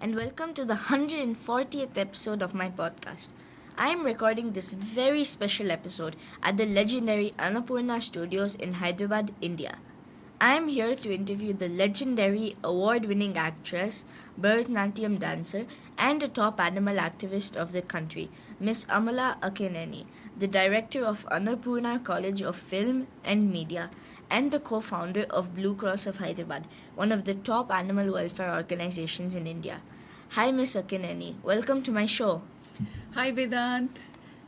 and welcome to the 140th episode of my podcast. I am recording this very special episode at the legendary Annapurna Studios in Hyderabad, India. I am here to interview the legendary award-winning actress, Bharatanatyam dancer, and a top animal activist of the country, Miss Amala Akkineni, the director of Annapurna College of Film and Media, and the co-founder of Blue Cross of Hyderabad, one of the top animal welfare organizations in India. Hi, Miss Akkineni. Welcome to my show. Hi, Vedanth.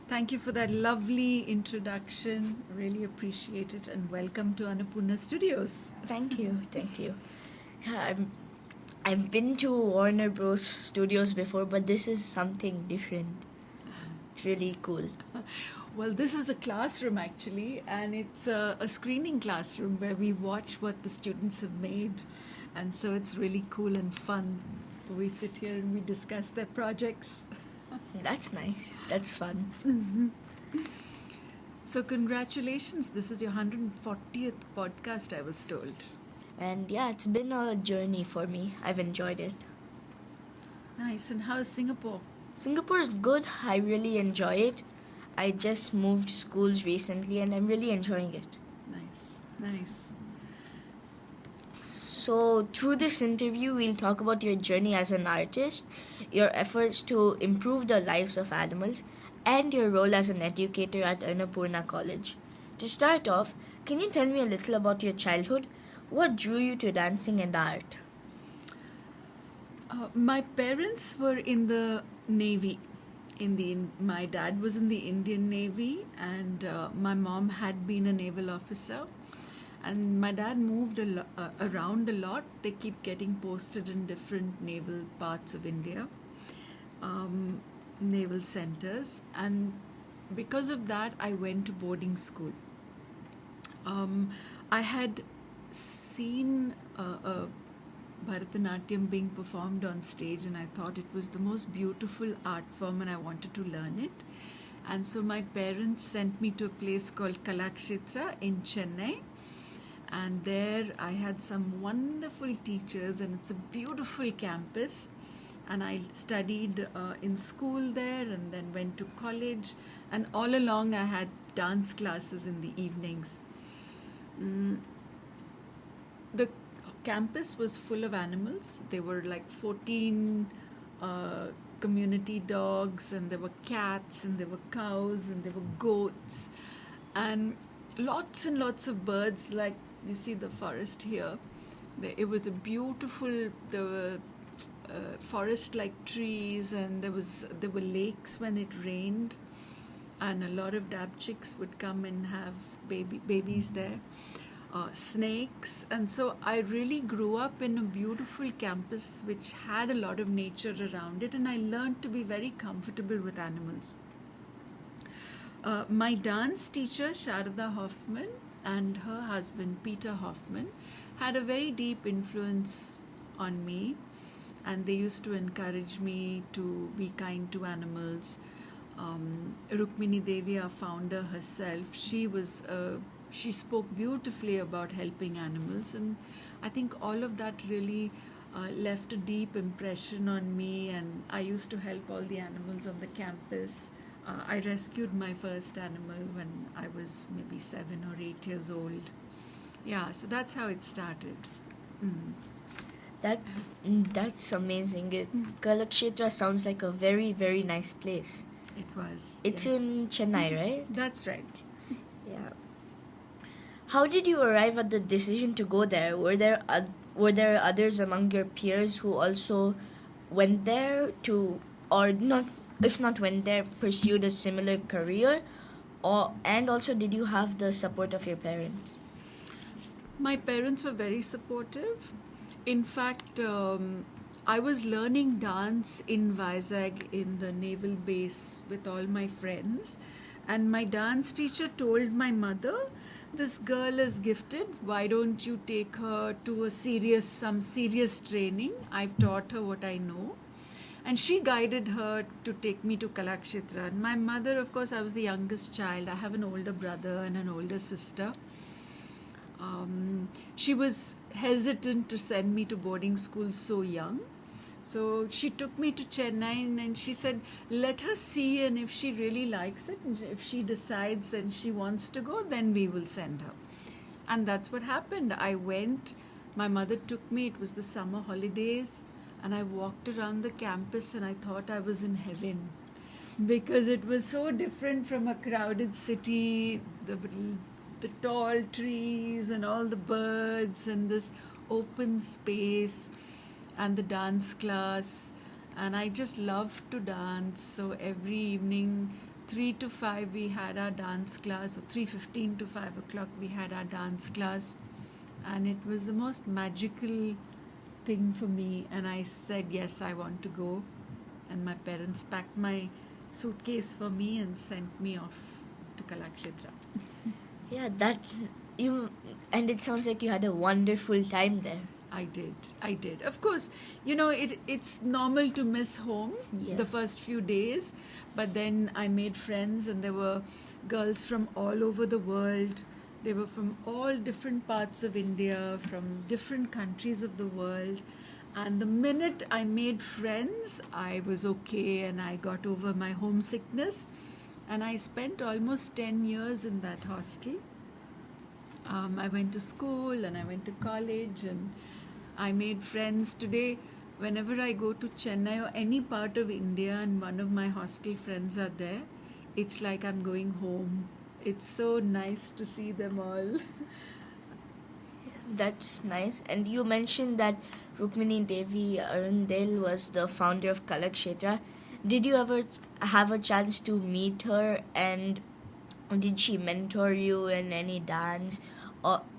Thank you for that lovely introduction. Really appreciate it, and welcome to Annapurna Studios. Thank you. Yeah, I've been to Warner Bros. Studios before, but this is something different. It's really cool. Well, this is a classroom actually, and it's a screening classroom where we watch what the students have made, and so it's really cool and fun. We sit here and we discuss their projects. That's nice. That's fun. So congratulations, this is your 140th podcast, I was told. And yeah, it's been a journey for me. I've enjoyed it. Nice. And how's Singapore? Singapore is good. I really enjoy it. I just moved schools recently and I'm really enjoying it. Nice. So, through this interview, we'll talk about your journey as an artist, your efforts to improve the lives of animals, and your role as an educator at Annapurna College. To start off, can you tell me a little about your childhood? What drew you to dancing and art? My parents were in the Navy. My dad was in the Indian Navy, and my mom had been a naval officer. And my dad moved around a lot. They keep getting posted in different naval parts of India, naval centers. And because of that, I went to boarding school. I had seen Bharatanatyam being performed on stage, and I thought it was the most beautiful art form and I wanted to learn it. And so my parents sent me to a place called Kalakshetra in Chennai. And there I had some wonderful teachers, and it's a beautiful campus. And I studied in school there and then went to college. And all along I had dance classes in the evenings. The campus was full of animals. There were like 14 community dogs, and there were cats, and there were cows, and there were goats, and lots of birds. Like you see the forest here. It was a beautiful, there were forest-like trees, and there were lakes when it rained, and a lot of dab chicks would come and have babies there. Snakes, and so I really grew up in a beautiful campus which had a lot of nature around it, and I learned to be very comfortable with animals. My dance teacher Sharada Hoffman and her husband Peter Hoffman had a very deep influence on me, and they used to encourage me to be kind to animals. Rukmini Devi, our founder herself, she spoke beautifully about helping animals, and I think all of that really left a deep impression on me, and I used to help all the animals on the campus. I rescued my first animal when I was maybe 7 or 8 years old. Yeah, so that's how it started. That's amazing. Kalakshetra sounds like a very, very nice place. It was. It's yes. in Chennai, right? That's right. Yeah. How did you arrive at the decision to go there? Were there others among your peers who also went there or not? If not went there, pursued a similar career, and also did you have the support of your parents? My parents were very supportive. In fact, I was learning dance in Vizag in the naval base with all my friends, and my dance teacher told my mother, "This girl is gifted. Why don't you take her to some serious training? I've taught her what I know." And she guided her to take me to Kalakshetra. And my mother, of course, I was the youngest child. I have an older brother and an older sister. She was hesitant to send me to boarding school so young. So she took me to Chennai and she said, let her see, and if she really likes it, and if she decides and she wants to go, then we will send her. And that's what happened. I went, my mother took me, it was the summer holidays, and I walked around the campus and I thought I was in heaven because it was so different from a crowded city, the tall trees and all the birds and this open space and the dance class. And I just loved to dance. So every evening, 3 to 5 we had our dance class, or 3:15 to 5 o'clock we had our dance class. And it was the most magical thing for me. And I said, yes, I want to go. And my parents packed my suitcase for me and sent me off to Kalakshetra. Yeah, and it sounds like you had a wonderful time there. I did. Of course, it's normal to miss home the first few days, but then I made friends and there were girls from all over the world. They were from all different parts of India, from different countries of the world. And the minute I made friends, I was okay and I got over my homesickness. And I spent almost 10 years in that hostel. I went to school and I went to college and I made friends. Today, whenever I go to Chennai or any part of India and one of my hostel friends are there, it's like I'm going home. It's so nice to see them all. That's nice. And you mentioned that Rukmini Devi Arundel was the founder of Kalakshetra. Did you ever have a chance to meet her, and did she mentor you in any dance?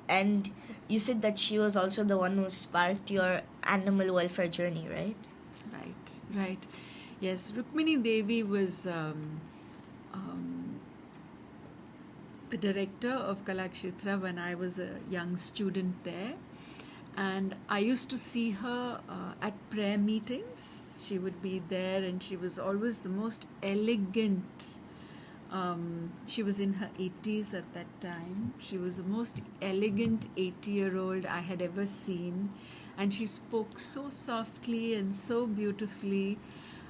And you said that she was also the one who sparked your animal welfare journey, right? Right. Yes, Rukmini Devi was the director of Kalakshetra when I was a young student there. And I used to see her at prayer meetings. She would be there and she was always the most elegant. She was in her 80s at that time. She was the most elegant 80-year-old I had ever seen. And she spoke so softly and so beautifully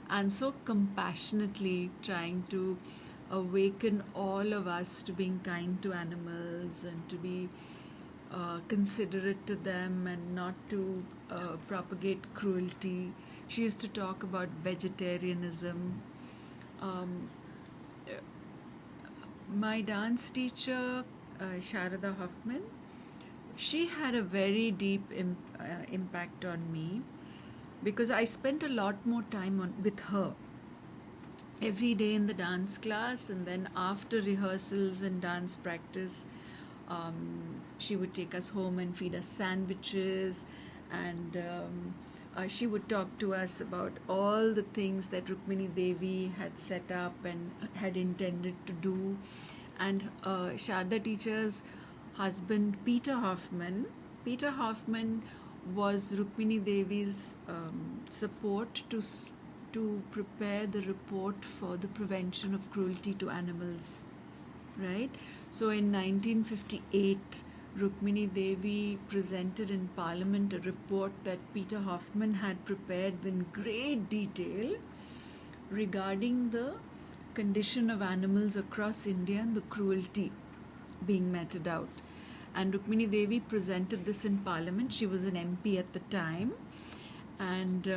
and so compassionately, trying to awaken all of us to being kind to animals and to be considerate to them and not to propagate cruelty. She used to talk about vegetarianism. My dance teacher, Sharada Hoffman, she had a very deep impact on me because I spent a lot more time with her every day in the dance class, and then after rehearsals and dance practice, she would take us home and feed us sandwiches, and she would talk to us about all the things that Rukmini Devi had set up and had intended to do. And Sharda teacher's husband, Peter Hoffman was Rukmini Devi's support to prepare the report for the prevention of cruelty to animals, right? So in 1958, Rukmini Devi presented in Parliament a report that Peter Hoffman had prepared in great detail regarding the condition of animals across India and the cruelty being meted out. And Rukmini Devi presented this in Parliament. She was an MP at the time. And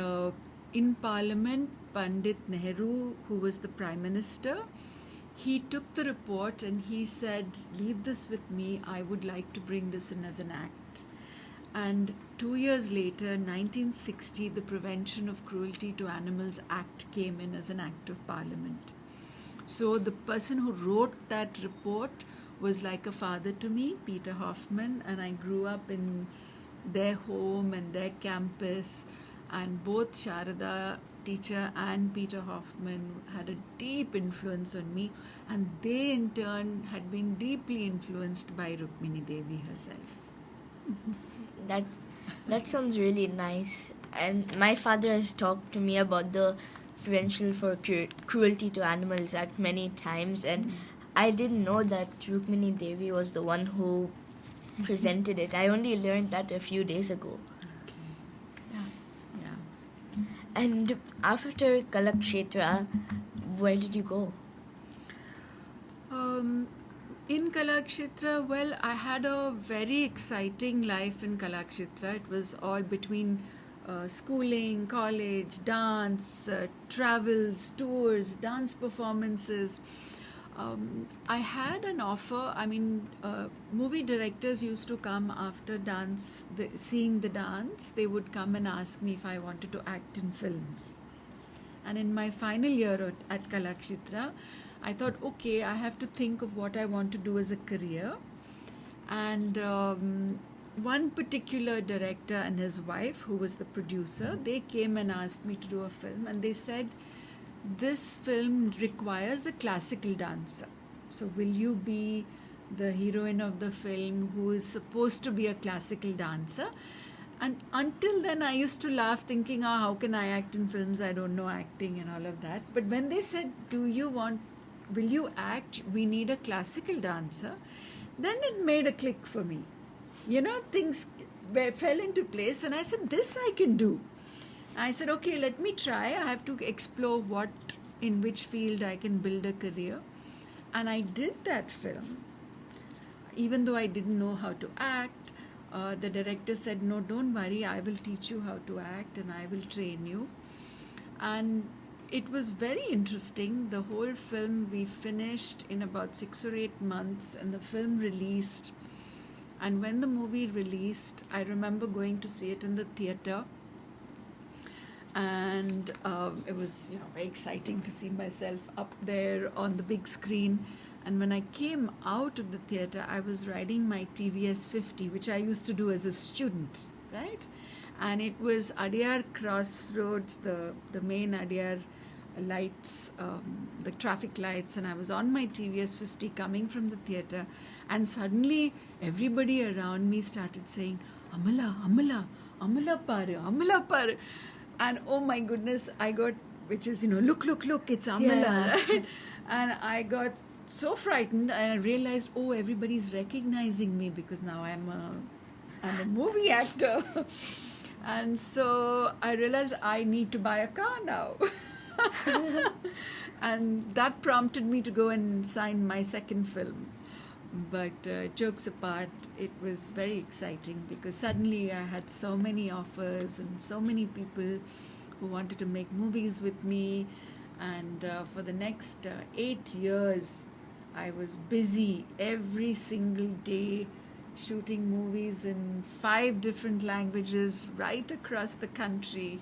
in Parliament, Pandit Nehru, who was the Prime Minister, he took the report and he said, leave this with me, I would like to bring this in as an act. And 2 years later, 1960, the Prevention of Cruelty to Animals Act came in as an act of Parliament. So the person who wrote that report was like a father to me, Peter Hoffman, and I grew up in their home and their campus, and both Sharada teacher and Peter Hoffman had a deep influence on me, and they in turn had been deeply influenced by Rukmini Devi herself. That sounds really nice. And my father has talked to me about the prevention for cruelty to animals at many times, and I didn't know that Rukmini Devi was the one who presented it. I only learned that a few days ago. Okay. Yeah. And after Kalakshetra, where did you go? In Kalakshetra, well, I had a very exciting life in Kalakshetra. It was all between schooling, college, dance, travels, tours, dance performances. I had an offer. I mean, movie directors used to come after dance, seeing the dance, they would come and ask me if I wanted to act in films. And in my final year at Kalakshetra, I thought, okay, I have to think of what I want to do as a career. And one particular director and his wife, who was the producer, they came and asked me to do a film. And they said, this film requires a classical dancer. So will you be the heroine of the film who is supposed to be a classical dancer? And until then, I used to laugh thinking, how can I act in films? I don't know acting and all of that. But when they said, will you act? We need a classical dancer. Then it made a click for me. Things fell into place and I said, this I can do. I said, okay, let me try. I have to explore in which field I can build a career. And I did that film. Even though I didn't know how to act, the director said, no, don't worry, I will teach you how to act and I will train you. And it was very interesting. The whole film we finished in about 6 or 8 months, and the film released. And when the movie released, I remember going to see it in the theater. And it was very exciting to see myself up there on the big screen. And when I came out of the theater, I was riding my TVS 50, which I used to do as a student, right? And it was Adyar Crossroads, the main Adyar lights, the traffic lights. And I was on my TVS 50 coming from the theater. And suddenly everybody around me started saying, Amala, Amala, Amala Pare, Amala Pare. And oh my goodness, I got, which is, look, it's Amala, right? And I got so frightened and I realized, everybody's recognizing me because now I'm a movie actor. And so I realized I need to buy a car now. And that prompted me to go and sign my second film. But jokes apart, it was very exciting because suddenly I had so many offers and so many people who wanted to make movies with me. And for the next 8 years, I was busy every single day shooting movies in 5 different languages right across the country.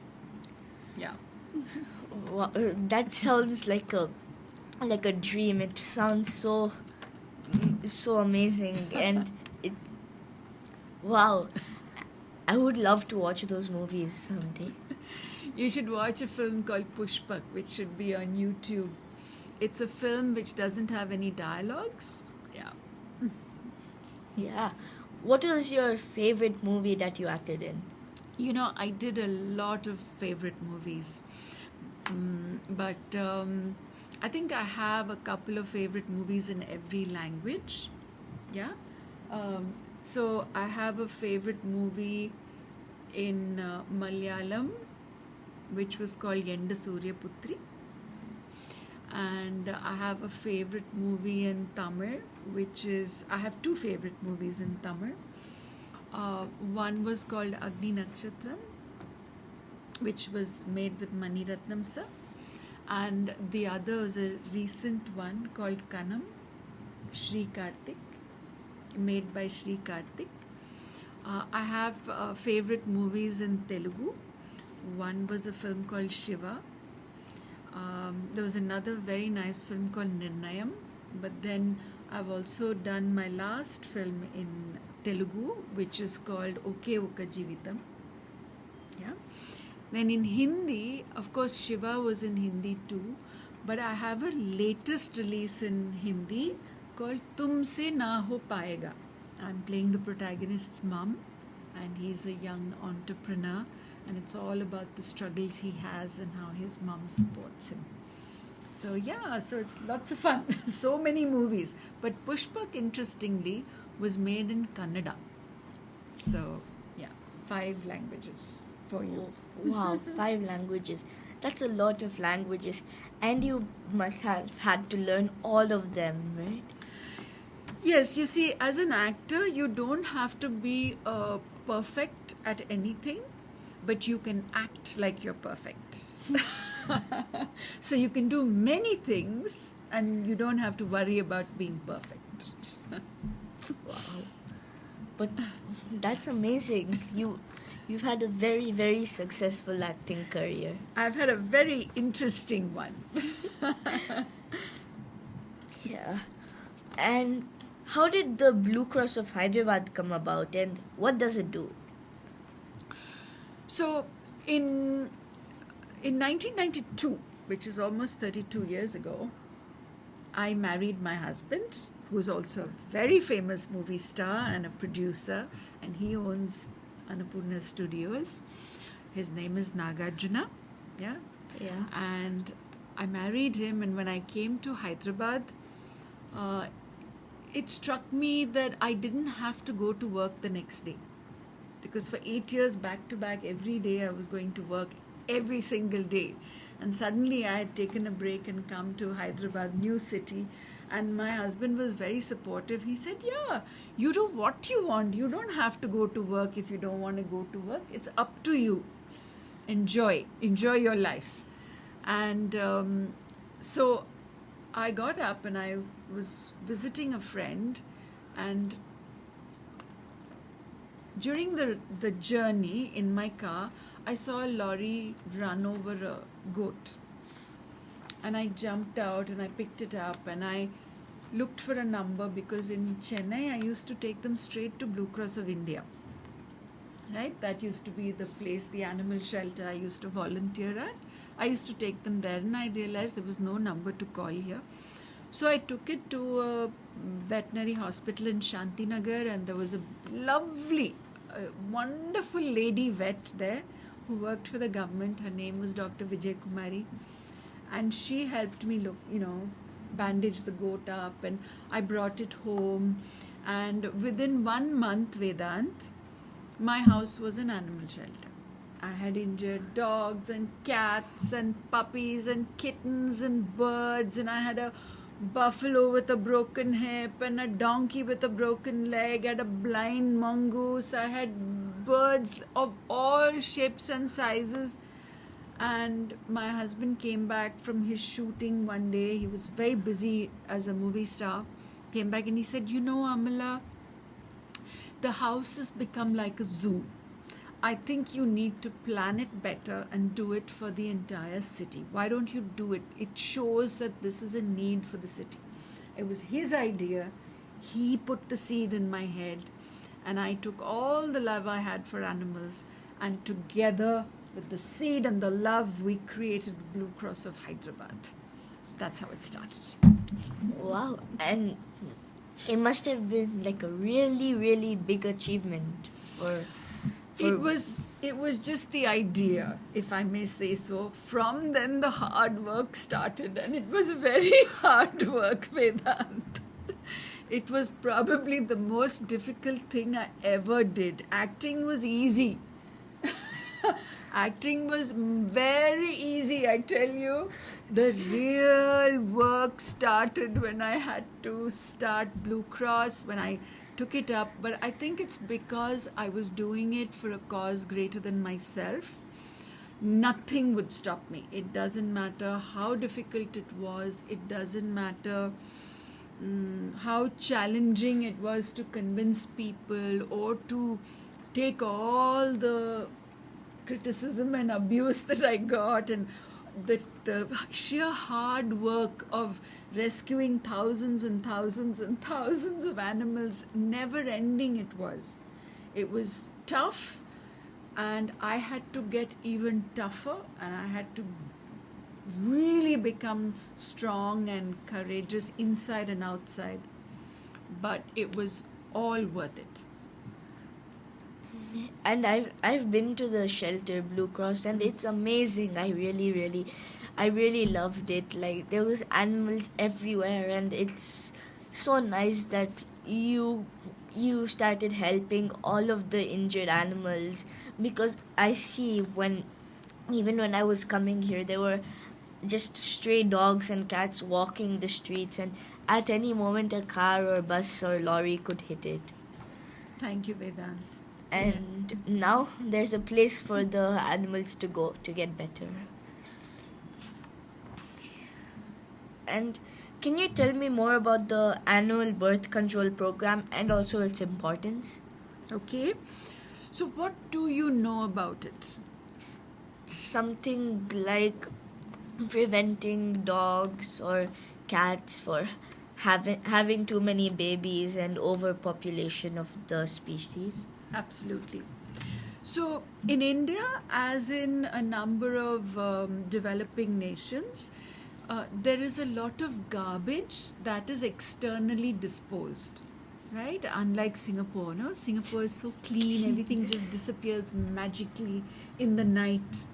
Yeah. Wow, that sounds like a dream. It sounds so amazing. And wow, I would love to watch those movies someday. You should watch a film called Pushpak, which should be on YouTube. It's a film which doesn't have any dialogues. Yeah. Yeah. What was your favorite movie that you acted in? I did a lot of favorite movies. But I think I have a couple of favorite movies in every language. Yeah. So I have a favorite movie in Malayalam, which was called Yenda Surya Putri. And I have a favorite movie in Tamil, I have 2 favorite movies in Tamil. One was called Agni Nakshatram, which was made with Mani Ratnam sir. And the other was a recent one called Kanam, Shri Karthik, made by Shri Karthik. I have favorite movies in Telugu. One was a film called Shiva. There was another very nice film called Nirnayam. But then I've also done my last film in Telugu, which is called Oke Oka Jeevitam. Yeah. Then in Hindi, of course, Shiva was in Hindi too. But I have a latest release in Hindi called Tumse Na Ho Paega. I'm playing the protagonist's mom, and he's a young entrepreneur, and it's all about the struggles he has and how his mom supports him. So yeah, so it's lots of fun. So many movies. But Pushpak, interestingly, was made in Kannada. So yeah, 5 languages. for you. Wow, 5 languages. That's a lot of languages. And you must have had to learn all of them, right? Yes, you see, as an actor, you don't have to be perfect at anything, but you can act like you're perfect. So you can do many things and you don't have to worry about being perfect. Wow. But that's amazing. You've had a very, very successful acting career. I've had a very interesting one. Yeah. And how did the Blue Cross of Hyderabad come about and what does it do? So in 1992, which is almost 32 years ago, I married my husband, who's also a very famous movie star and a producer, and he owns Annapurna Studios. His name is Nagarjuna. Yeah. Yeah. And I married him, and when I came to Hyderabad, it struck me that I didn't have to go to work the next day. Because for 8 years back to back, every day I was going to work every single day. And suddenly I had taken a break and come to Hyderabad, new city. And my husband was very supportive. He said, yeah, you do what you want. You don't have to go to work if you don't want to go to work. It's up to you. Enjoy your life. And so I got up and I was visiting a friend, and during the journey in my car, I saw a lorry run over a goat. And I jumped out and I picked it up and I looked for a number, because in Chennai I used to take them straight to Blue Cross of India. Right? That used to be the place, the animal shelter I used to volunteer at. I used to take them there, and I realized there was no number to call here. So I took it to a veterinary hospital in Shantinagar, and there was a lovely, wonderful lady vet there who worked for the government. Her name was Dr. Vijay Kumari, and she helped me bandage the goat up, and I brought it home. And within 1 month, Vedanth, my house was an animal shelter. I had injured dogs and cats and puppies and kittens and birds, and I had a buffalo with a broken hip and a donkey with a broken leg, I had a blind mongoose, I had birds of all shapes and sizes. And my husband came back from his shooting one day. He was very busy as a movie star. Came back and he said, Amala, the house has become like a zoo. I think you need to plan it better and do it for the entire city. Why don't you do it? It shows that this is a need for the city. It was his idea. He put the seed in my head, and I took all the love I had for animals, and together with the seed and the love, we created Blue Cross of Hyderabad. That's how it started. Wow. And it must have been like a really, really big achievement for It was just the idea, if I may say so. From then the hard work started, and it was very hard work, Vedanth. It was probably the most difficult thing I ever did. Acting was easy. Acting was very easy, I tell you. The real work started when I had to start Blue Cross, when I took it up. But I think it's because I was doing it for a cause greater than myself. Nothing would stop me. It doesn't matter how difficult it was. It doesn't matter how challenging it was to convince people or to take all the criticism and abuse that I got, and the sheer hard work of rescuing thousands and thousands and thousands of animals, never ending it was. It was tough, and I had to get even tougher, and I had to really become strong and courageous inside and outside. But it was all worth it. And I've been to the shelter Blue Cross, and it's amazing. I really loved it. Like, there was animals everywhere, and it's so nice that you you started helping all of the injured animals, because I see even when I was coming here, there were just stray dogs and cats walking the streets, and at any moment a car or bus or lorry could hit it. Thank you, Vedanth. And now there's a place for the animals to go to get better. And can you tell me more about the animal birth control program and also its importance? Okay. So, what do you know about it? Something like preventing dogs or cats for having too many babies and overpopulation of the species. Absolutely. So, in India, as in a number of developing nations, there is a lot of garbage that is externally disposed, right? Unlike Singapore, no? Singapore is so clean, everything just disappears magically in the night.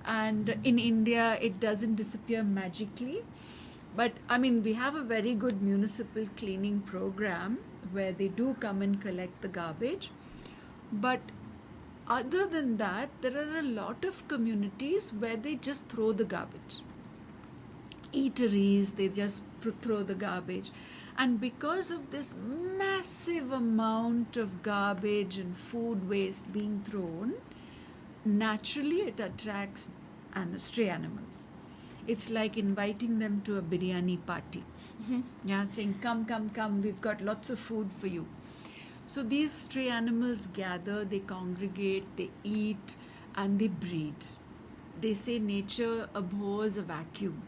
And in India, it doesn't disappear magically. But I mean, we have a very good municipal cleaning program where they do come and collect the garbage. But other than that, there are a lot of communities where they just throw the garbage. Eateries, they just throw the garbage. And because of this massive amount of garbage and food waste being thrown, naturally it attracts stray animals. It's like inviting them to a biryani party. Yeah, saying, come, we've got lots of food for you. So these stray animals gather, they congregate, they eat, and they breed. They say nature abhors a vacuum.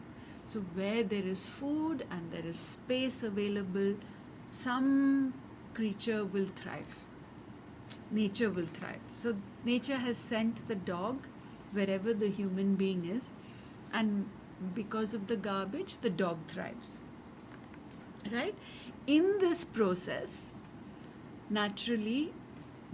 So where there is food and there is space available, some creature will thrive. Nature will thrive. So nature has sent the dog wherever the human being is, and because of the garbage, the dog thrives. Right? In this process, naturally,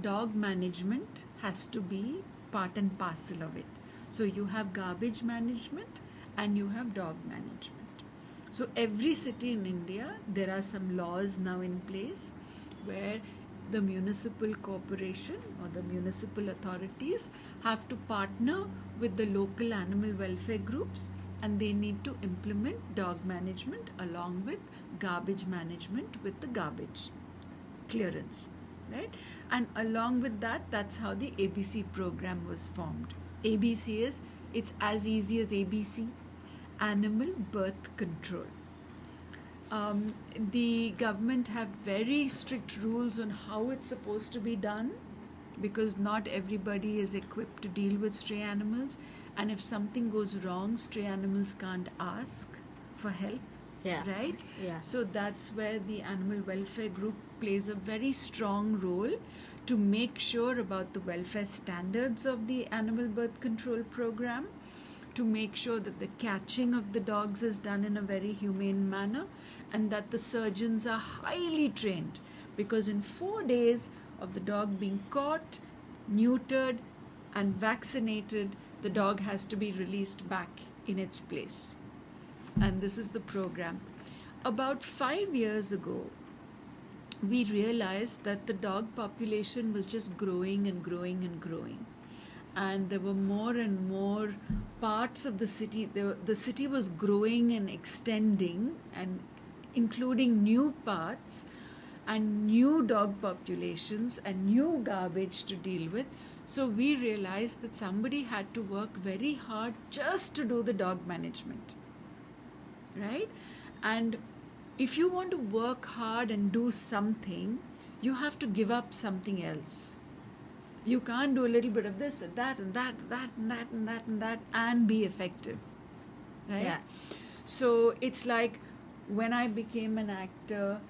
dog management has to be part and parcel of it. So you have garbage management and you have dog management. So every city in India, there are some laws now in place where the municipal corporation or the municipal authorities have to partner with the local animal welfare groups, and they need to implement dog management along with garbage management with the garbage clearance, right? And along with that, that's how the ABC program was formed. ABC is, it's as easy as ABC, animal birth control. The government have very strict rules on how it's supposed to be done, because not everybody is equipped to deal with stray animals, and if something goes wrong, stray animals can't ask for help. Yeah. Right? Yeah. So that's where the animal welfare group plays a very strong role to make sure about the welfare standards of the animal birth control program, to make sure that the catching of the dogs is done in a very humane manner, and that the surgeons are highly trained, because in 4 days of the dog being caught, neutered and vaccinated, the dog has to be released back in its place. And this is the program. About 5 years ago, we realized that the dog population was just growing and growing and growing. And there were more and more parts of the city. The city was growing and extending, and including new parts and new dog populations and new garbage to deal with. So we realized that somebody had to work very hard just to do the dog management, right? And if you want to work hard and do something, you have to give up something else. You can't do a little bit of this and that and that and that and that and that and that and be effective, right? Yeah. So it's like when I became an actor,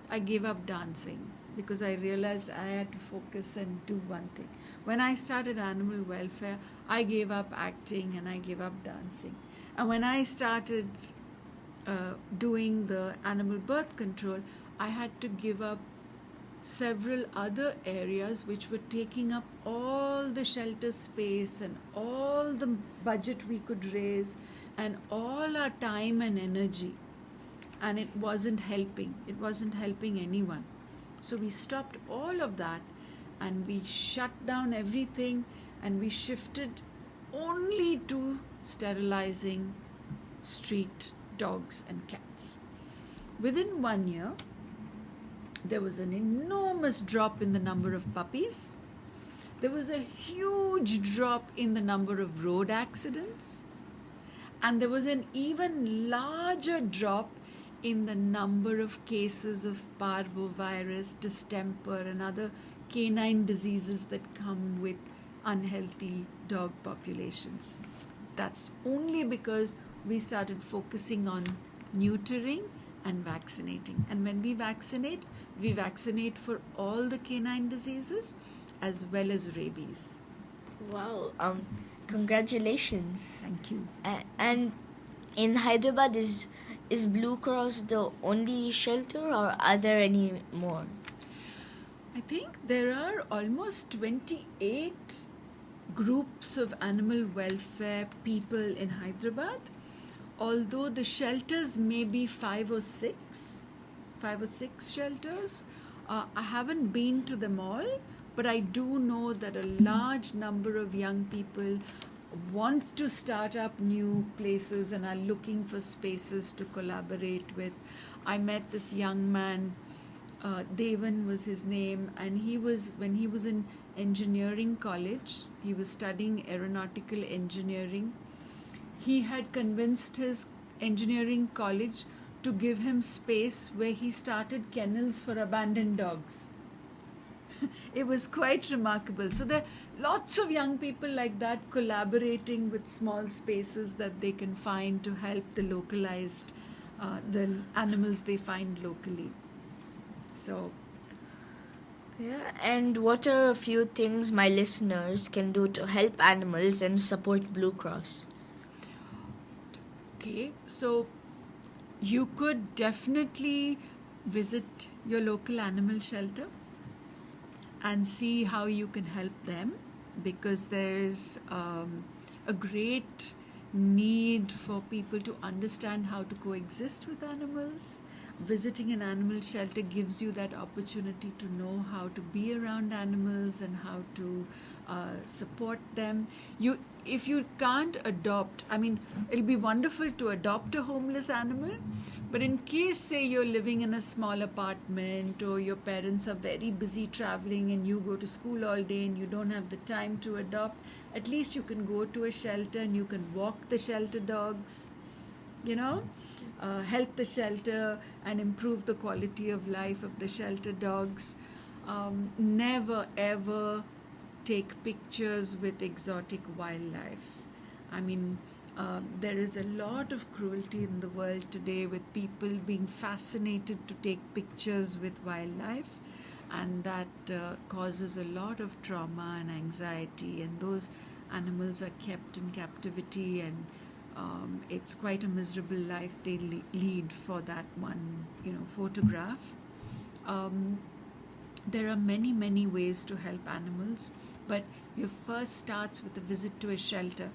I gave up dancing because I realized I had to focus and do one thing. When I started animal welfare, I gave up acting and I gave up dancing. And when I started doing the animal birth control, I had to give up several other areas which were taking up all the shelter space and all the budget we could raise and all our time and energy. And it wasn't helping. It wasn't helping anyone. So we stopped all of that and we shut down everything and we shifted only to sterilizing street dogs and cats. Within 1 year, there was an enormous drop in the number of puppies. There was a huge drop in the number of road accidents. And there was an even larger drop in the number of cases of parvovirus, distemper, and other canine diseases that come with unhealthy dog populations. That's only because we started focusing on neutering and vaccinating. And when we vaccinate for all the canine diseases as well as rabies. Wow. Congratulations. Thank you. And in Hyderabad, is Blue Cross the only shelter, or are there any more? I think there are almost 28 groups of animal welfare people in Hyderabad, although the shelters may be 5 or 6 shelters. I haven't been to them all, but I do know that a large number of young people want to start up new places and are looking for spaces to collaborate with. I met this young man, Devan was his name, and when he was in engineering college, he was studying aeronautical engineering. He had convinced his engineering college to give him space where he started kennels for abandoned dogs. It was quite remarkable. So there are lots of young people like that collaborating with small spaces that they can find to help the localized, the animals they find locally. So, yeah, and what are a few things my listeners can do to help animals and support Blue Cross? Okay, so you could definitely visit your local animal shelter and see how you can help them, because there is a great need for people to understand how to coexist with animals. Visiting an animal shelter gives you that opportunity to know how to be around animals and how to support them. If you can't adopt, I mean, it'll be wonderful to adopt a homeless animal, but in case, say, you're living in a small apartment or your parents are very busy traveling and you go to school all day and you don't have the time to adopt, at least you can go to a shelter and you can walk the shelter dogs, help the shelter and improve the quality of life of the shelter dogs. Never ever take pictures with exotic wildlife. I mean, there is a lot of cruelty in the world today with people being fascinated to take pictures with wildlife, and that causes a lot of trauma and anxiety, and those animals are kept in captivity, and it's quite a miserable life they lead for that one photograph. There are many ways to help animals, but your first starts with a visit to a shelter.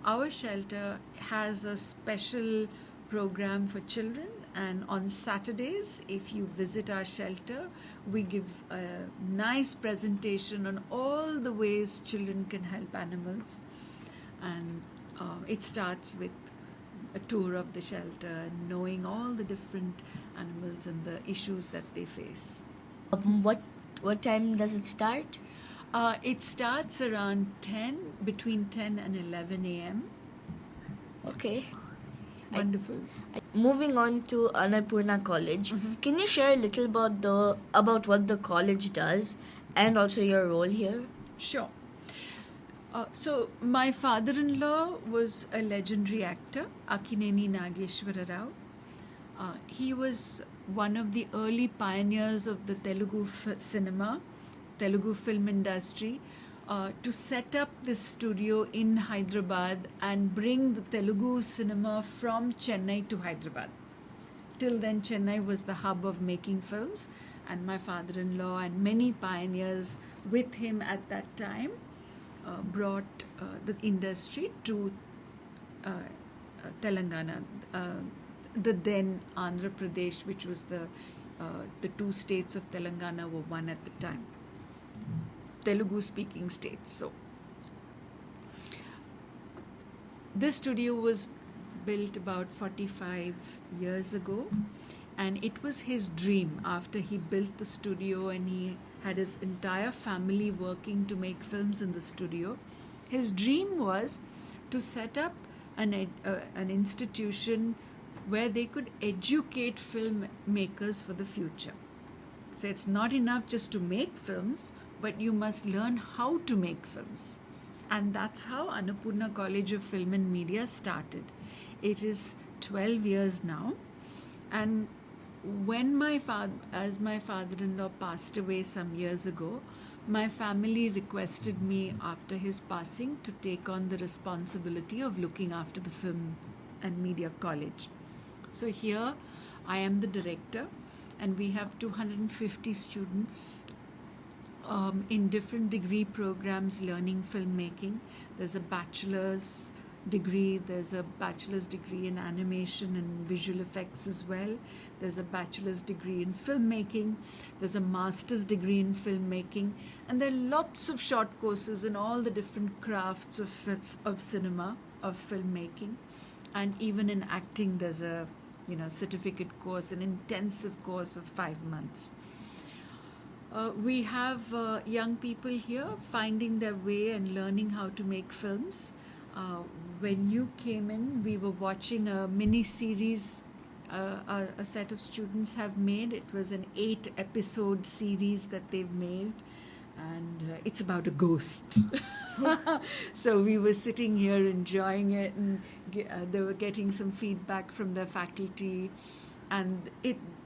Our shelter has a special program for children, and on Saturdays, if you visit our shelter, we give a nice presentation on all the ways children can help animals. And it starts with a tour of the shelter and knowing all the different animals and the issues that they face. What time does it start? It starts around between 10 and 11 a.m. Okay. Wonderful. Moving on to Annapurna College, can you share a little about what the college does and also your role here? Sure. So my father-in-law was a legendary actor, Akkineni Nageshwara Rao. He was one of the early pioneers of the Telugu Telugu film industry, to set up this studio in Hyderabad and bring the Telugu cinema from Chennai to Hyderabad. Till then, Chennai was the hub of making films, and my father-in-law and many pioneers with him at that time brought the industry to Telangana, the then Andhra Pradesh, which was the the two states of Telangana were one at the time, Telugu speaking states. So this studio was built about 45 years ago, and it was his dream after he built the studio and he had his entire family working to make films in the studio. His dream was to set up an institution where they could educate filmmakers for the future. So it's not enough just to make films, but you must learn how to make films. And that's how Annapurna College of Film and Media started. It is 12 years now. And when as my father-in-law passed away some years ago, my family requested me after his passing to take on the responsibility of looking after the Film and Media College. So here I am the director, and we have 250 students in different degree programs learning filmmaking. There's a bachelor's degree, there's a bachelor's degree in animation and visual effects as well. There's a bachelor's degree in filmmaking, there's a master's degree in filmmaking, and there are lots of short courses in all the different crafts of cinema, of filmmaking. And even in acting there's a certificate course, an intensive course of 5 months. We have young people here finding their way and learning how to make films. When you came in, we were watching a mini series a set of students have made. It was an 8-episode series that they've made, and it's about a ghost. So we were sitting here enjoying it, and they were getting some feedback from their faculty, and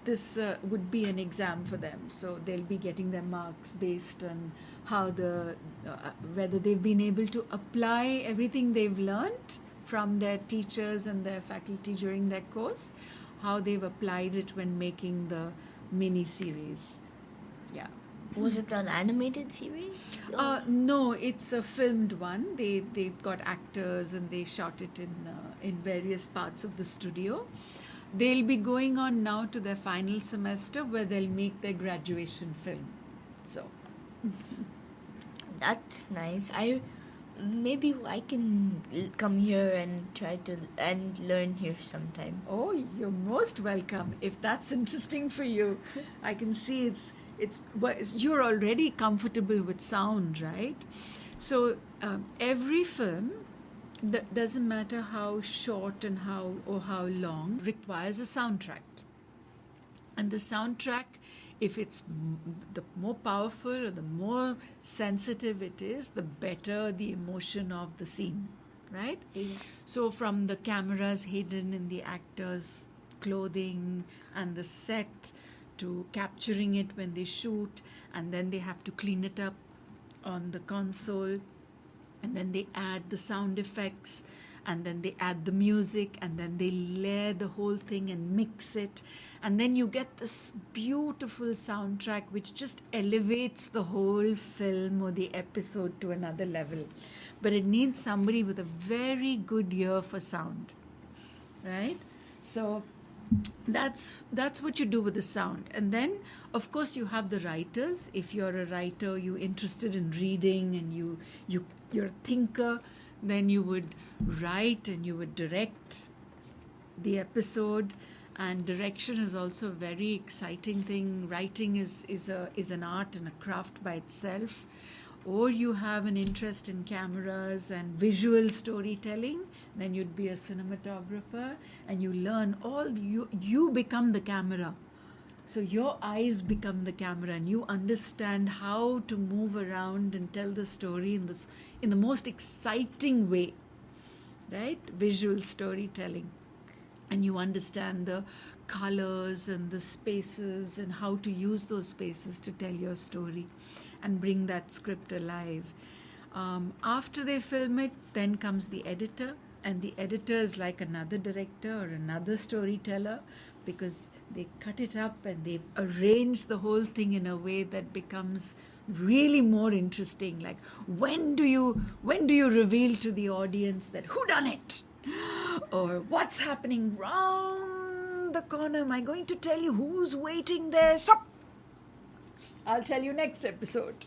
this would be an exam for them. So they'll be getting their marks based on how whether they've been able to apply everything they've learned from their teachers and their faculty during their course, how they've applied it when making the mini series. Yeah. Was it an animated series? No, it's a filmed one. They've got actors and they shot it in various parts of the studio. They'll be going on now to their final semester where they'll make their graduation film. So that's nice. Maybe I can come here and try to learn here sometime. Oh, you're most welcome. If that's interesting for you, I can see you're already comfortable with sound, right? So every film, doesn't matter how short and how long, requires a soundtrack. And the soundtrack, if it's the more powerful or the more sensitive it is, the better the emotion of the scene, right? Yeah. So from the cameras hidden in the actors' clothing and the set, to capturing it when they shoot, and then they have to clean it up on the console, and then they add the sound effects, and then they add the music, and then they layer the whole thing and mix it, and then you get this beautiful soundtrack which just elevates the whole film or the episode to another level. But it needs somebody with a very good ear for sound, right? So that's what you do with the sound. And then of course you have the writers. If you're a writer, you're interested in reading, and you're a thinker, then you would write and you would direct the episode. And direction is also a very exciting thing. Writing is an art and a craft by itself. Or you have an interest in cameras and visual storytelling, then you'd be a cinematographer, and you learn you become the camera. So your eyes become the camera, and you understand how to move around and tell the story in the most exciting way, right? Visual storytelling. And you understand the colors and the spaces and how to use those spaces to tell your story and bring that script alive. After they film it, then comes the editor, and the editor is like another director or another storyteller, because they cut it up and they arrange the whole thing in a way that becomes really more interesting. Like, when do you reveal to the audience that who done it, or what's happening round around the corner. Am I going to tell you who's waiting there? Stop! I'll tell you next episode.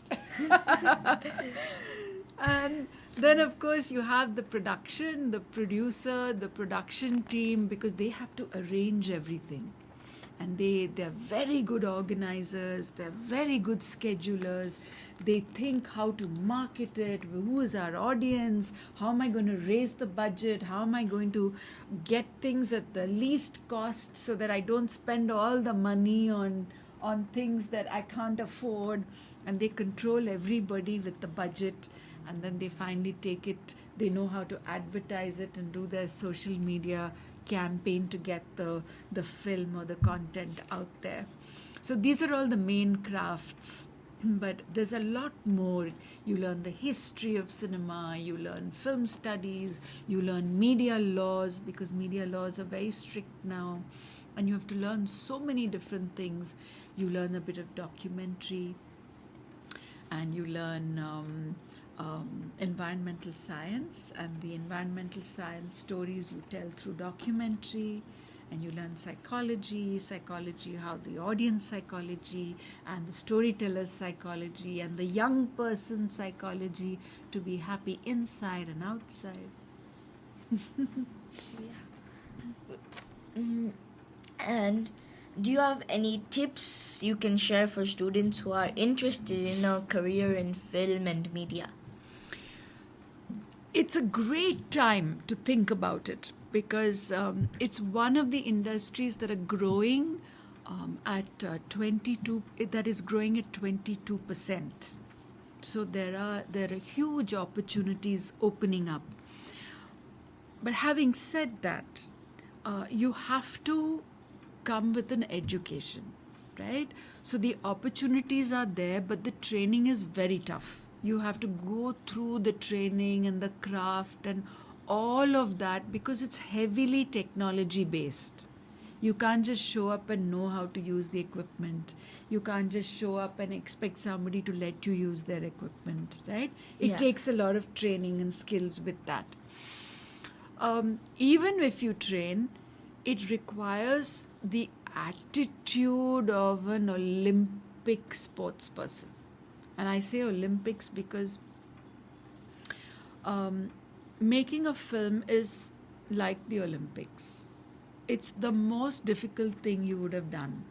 And then, of course, you have the production, the producer, the production team, because they have to arrange everything. And they're very good organizers, they're very good schedulers. They think how to market it, who is our audience, how am I going to raise the budget, how am I going to get things at the least cost so that I don't spend all the money on things that I can't afford. And they control everybody with the budget, and then they finally take it. They know how to advertise it and do their social media campaign to get the film or the content out there. So these are all the main crafts, but there's a lot more. You learn the history of cinema, you learn film studies, you learn media laws, because media laws are very strict now, and you have to learn so many different things. You learn a bit of documentary, and you learn environmental science, and the environmental science stories you tell through documentary. And you learn psychology, how the audience psychology and the storyteller's psychology and the young person's psychology to be happy inside and outside. And do you have any tips you can share for students who are interested in a career in film and media? It's a great time to think about it, because it's one of the industries that are growing at 22. That is growing at 22%. So there are huge opportunities opening up. But having said that, you have to come with an education, right? So the opportunities are there, but the training is very tough. You have to go through the training and the craft and all of that, because it's heavily technology based. You can't just show up and know how to use the equipment. You can't just show up and expect somebody to let you use their equipment, right? It takes a lot of training and skills with that. Even if you train, it requires the attitude of an Olympic sports person. And I say Olympics because making a film is like the Olympics. It's the most difficult thing you would have done.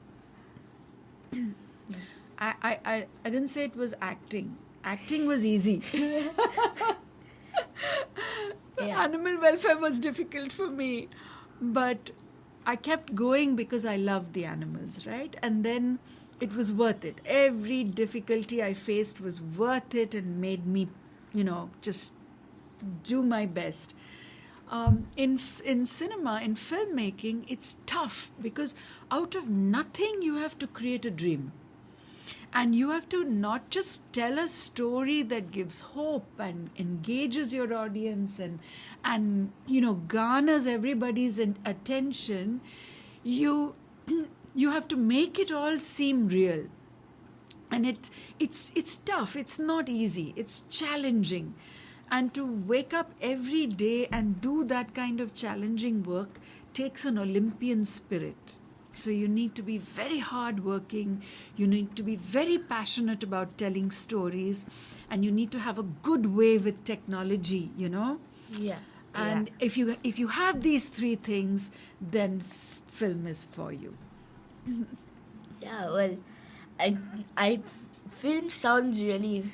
I didn't say it was acting. Acting was easy. Animal welfare was difficult for me. But I kept going because I loved the animals, right? And then it was worth it. Every difficulty I faced was worth it and made me, just do my best. In cinema, in filmmaking, it's tough because out of nothing you have to create a dream. And you have to not just tell a story that gives hope and engages your audience and garners everybody's attention. You have to make it all seem real. And it's tough. It's not easy. It's challenging. And to wake up every day and do that kind of challenging work takes an Olympian spirit. So you need to be very hardworking, you need to be very passionate about telling stories, and you need to have a good way with technology, Yeah. And if you have these three things, then film is for you. Yeah, well, I film sounds really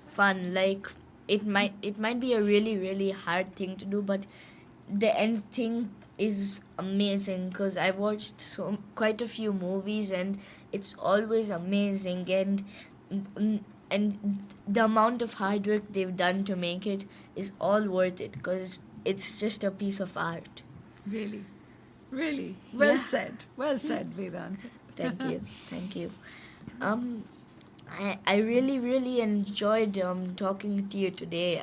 fun. Like it might be a really, really hard thing to do, but the end thing is amazing, because I've watched quite a few movies and it's always amazing, and the amount of hard work they've done to make it is all worth it, because it's just a piece of art. Really well said, Vedanth. Thank you. I really, really enjoyed talking to you today.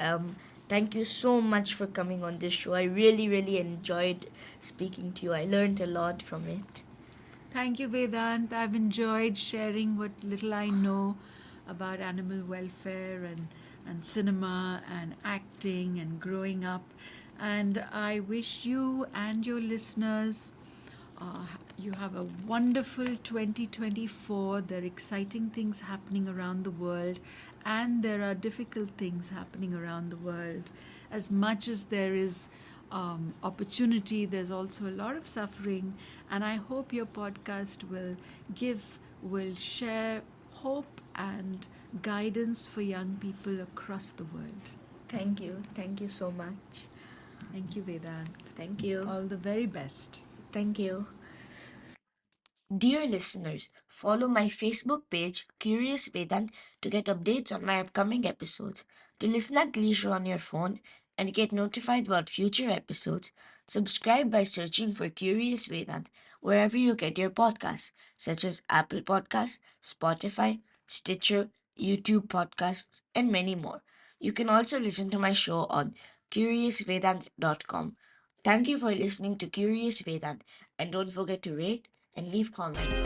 Thank you so much for coming on this show. I really, really enjoyed speaking to you. I learned a lot from it. Thank you, Vedanth. I've enjoyed sharing what little I know about animal welfare and cinema and acting and growing up. And I wish you and your listeners You have a wonderful 2024. There are exciting things happening around the world, and there are difficult things happening around the world. As much as there is opportunity, there's also a lot of suffering. And I hope your podcast will share hope and guidance for young people across the world. Thank you. Thank you so much. Thank you, Vedanth. Thank you. All the very best. Thank you. Dear listeners, follow my Facebook page, Curious Vedanth, to get updates on my upcoming episodes. To listen at leisure on your phone and get notified about future episodes, subscribe by searching for Curious Vedanth wherever you get your podcasts, such as Apple Podcasts, Spotify, Stitcher, YouTube Podcasts, and many more. You can also listen to my show on curiousvedanth.com. Thank you for listening to Curious Vedanth, and don't forget to rate and leave comments.